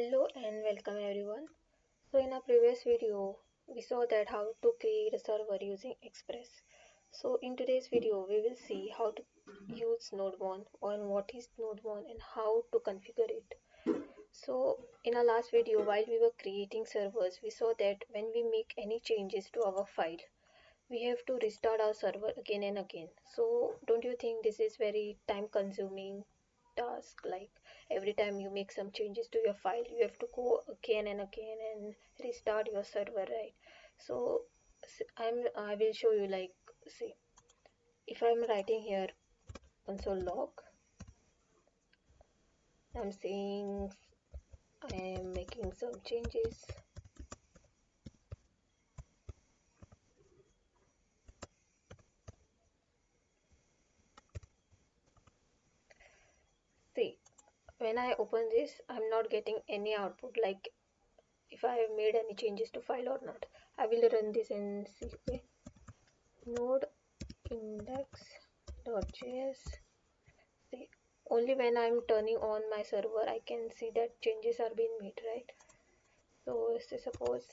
Hello and welcome everyone. So in our previous video, we saw that how to create a server using Express. So in today's video, we will see how to use Nodemon and what is Nodemon and how to configure it. So in our last video, while we were creating servers, we saw that when we make any changes to our file, we have to restart our server again and again. So don't you think this is very time consuming task? Like every time you make some changes to your file, you have to go again and again and restart your server, right? So I will show you, like, see, if I'm writing here console log, I'm saying I am making some changes. See, when I open this, I'm not getting any output, like if I have made any changes to file or not. I will run this and see. Okay, node index.js. See, only when I'm turning on my server I can see that changes are being made, right? So say suppose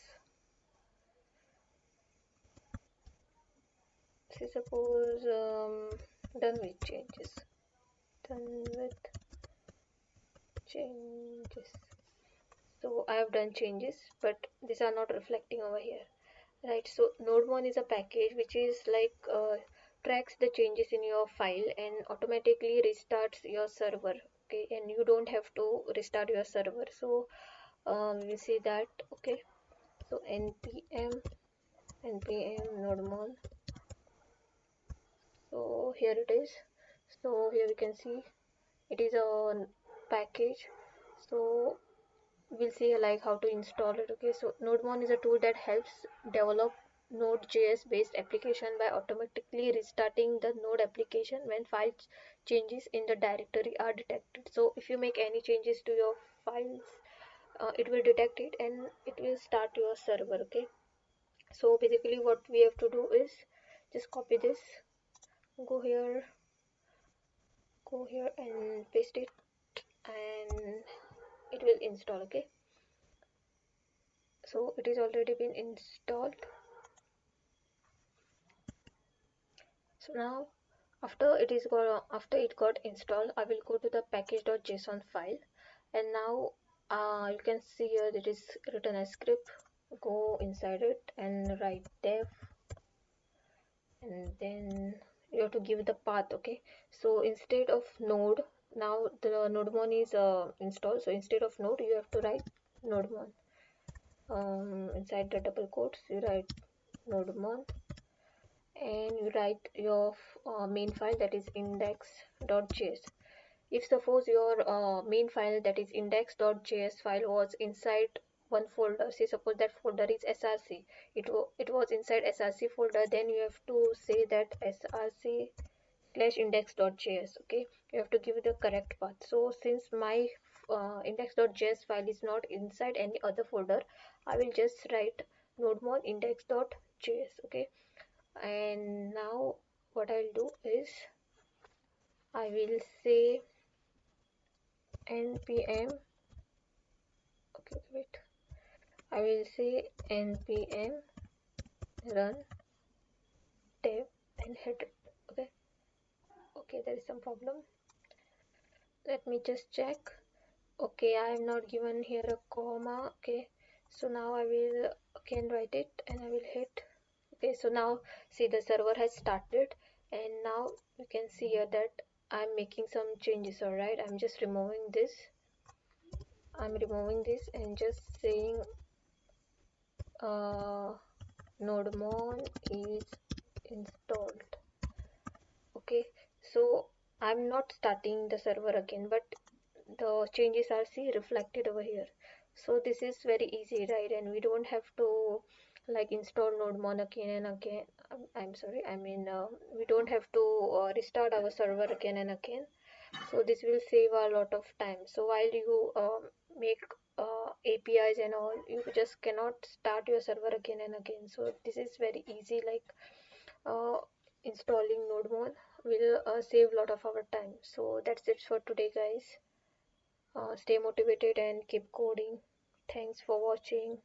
done with changes, done with changes. So I have done changes, but these are not reflecting over here. Right, so Nodemon is a package which is like tracks the changes in your file and automatically restarts your server. Okay, and you don't have to restart your server. So we will see that. Okay, so npm Nodemon. So here it is. So here we can see it is a package. So we'll see like how to install it. Okay, so Nodemon is a tool that helps develop Node.js based application by automatically restarting the Node application when file changes in the directory are detected. So if you make any changes to your files, it will detect it and it will start your server. Okay, so basically what we have to do is just copy this, go here, and paste it, and it will install. Okay, so it is already been installed. So now after it got installed, I will go to the package.json file, and now you can see here it is written as script. Go inside it and write dev, and then you have to give the path. Okay, so instead of node, now the nodemon is installed, so instead of node you have to write nodemon. Inside the double quotes you write nodemon, and you write your main file, that is index.js. If suppose your main file, that is index.js file, was inside one folder, say suppose that folder is src, it was inside src folder, then you have to say that src slash index.js. Okay, you have to give the correct path. So since my index.js file is not inside any other folder, I will just write nodemon index.js. Okay, and now what I'll do is I will say npm, okay, wait, I will say npm run dev and hit it. Okay, there is some problem, let me just check. Okay, I have not given here a comma. Okay, so now I will again write it and I will hit. Okay, so now see the server has started, and now you can see here that I'm making some changes. All right, I'm just removing this, and just saying Nodemon is installed. Okay, so I'm not starting the server again, but the changes are reflected over here. So this is very easy, right? And we don't have to like install Nodemon again and again. I'm sorry, I mean we don't have to restart our server again and again. So this will save a lot of time. So while you make APIs and all, you just cannot start your server again and again. So this is very easy, like uh, installing Nodemon will save a lot of our time. So that's it for today, guys. Stay motivated and keep coding. Thanks for watching.